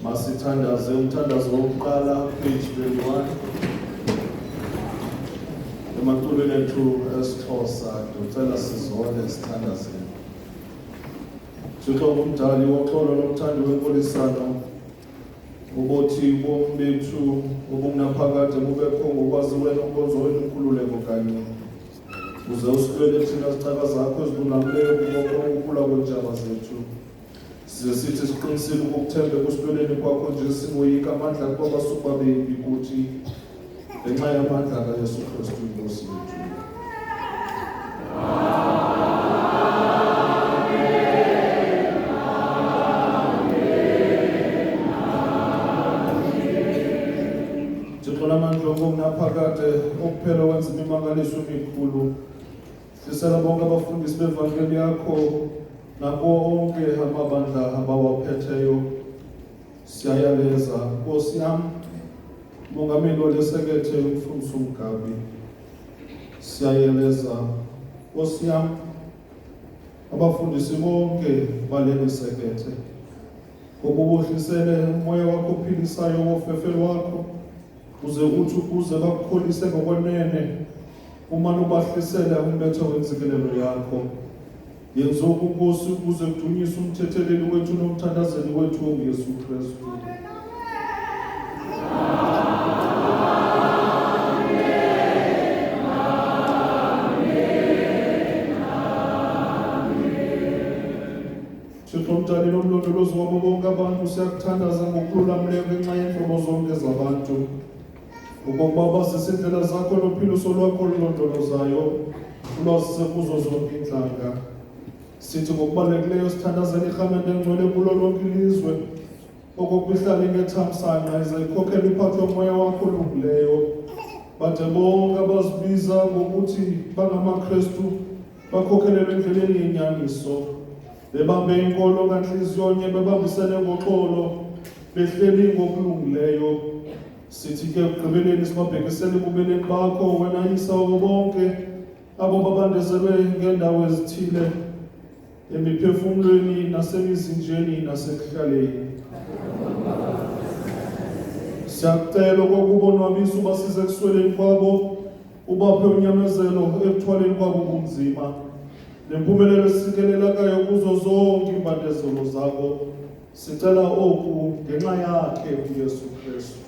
Masithandaze umthandazo wokuqala page 21 emaculweni ethu esiXhosa ngicela sizole sithandazeni. Thixo umdali woxolo nomthandi wenkolisano ubothi ubomi bethu obungaphakade bubekho ngokwazi wena ukonzo wena inkululeko kanye uze usihlwele thina zicaka zakho ezilungileyo kubonke ukukhula kwenjaba zethu. Size sithi siqinisile ukukuthembe kusibeleni kwakho nje singoyika amandla kwabasuku babembi kuthi ngenxa yamandla kaYesu Kristu inkosi yethu. Thixo lamandla ongunaphakade okuphela wenza imimangaliso emikhulu. Sisela bonke abafundisi bevangeli yakho nako onke amabandla abawaphetheyo siyayaleza Nkosi yami Mongameli olesekethe umfundisi uMgabi siyayeleza Nkosi yami abafundisi bonke baleli sekethe ngokubohlisele umoya wakho ophilisayo wofefelo wakho uze uthi ukuze bakukholise ngokwenene uma ubahlisela umbetho wenzikelelo yakho. Yenza ukunkosi ukuze kudunyiswe umthetheleli wethu nomthandazeli wethu uYesu Kristu. Thixo mdali nomlondolozi wabo bonke abantu siyakuthandaza ngokululamileyo ngenxa yehlobo zonke zabantu. Ukuba bazise indlela zakho nophiliso lwakho olulondolozayo ulwazise kuzo zonke inhlanga. Sithi ngokubalulekileyo sithandazela iRhamente engcwele kulo lonke ilizwe okokuhlala ingethamsanqa ize ikhokhele iphathwe umoya wakho olungileyo. Bade bonke abazibiza ngokuthi bangamaKristu bakhokhelelwe endleleni yenyaniso bebambe inkolo nganhliziyonye bebambisene ngoxolo behleli ngokulungileyo. Sithi ke ekugqibeleni sibabhekisele ekubeleni bakho wena Yisa wabo bonke abo babandezelwe ngeendawo ezithile emiphefumulweni nasemizinjeni nasekuhlaleni. Siyakucela okokubonwabisa ubasize ekusweleni kwabo ubaphe unyamezelo ekuthwaleni kwabo ubunzima nempumelelo esikelela kuzo zonke imbandezelo zabo. Sicela oku ngenxa yakhe uYesu Kristu.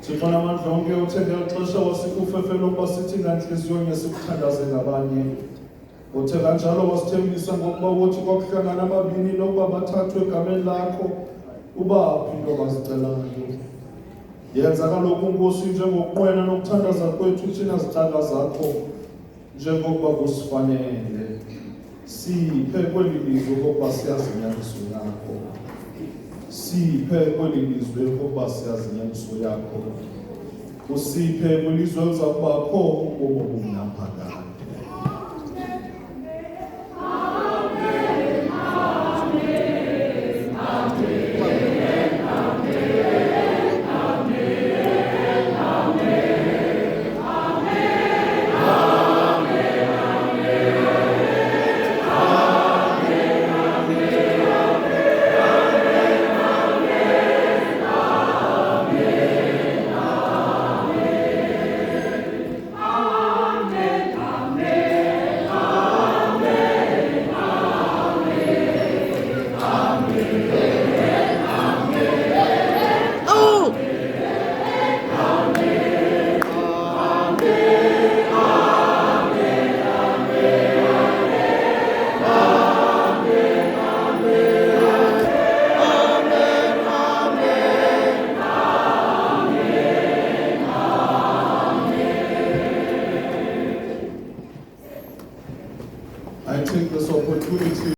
Thixo namandla onke uthenge ixesha wasikufefela ukuba sithi nganhliziyonye sikuthandaze ngabanye. Uthe kanjalo wasithembisa ngokuba uthi kwakuhlangana ababini nokuba bathathwe egameni lakho ubaphi into abazicelayo. Yenza kaloku Nkosi njengokunqwena nokuthandaza kwethu thina zicaka zakho njengokuba kusifanele. Siphe kweli lizwe okokuba siyazi inyaniso yakho. Siphe kweli lizwe okokuba siyazi inyaniso yakho. Usiphe kwelizwe elizakubakho ubomi obumnaphakade.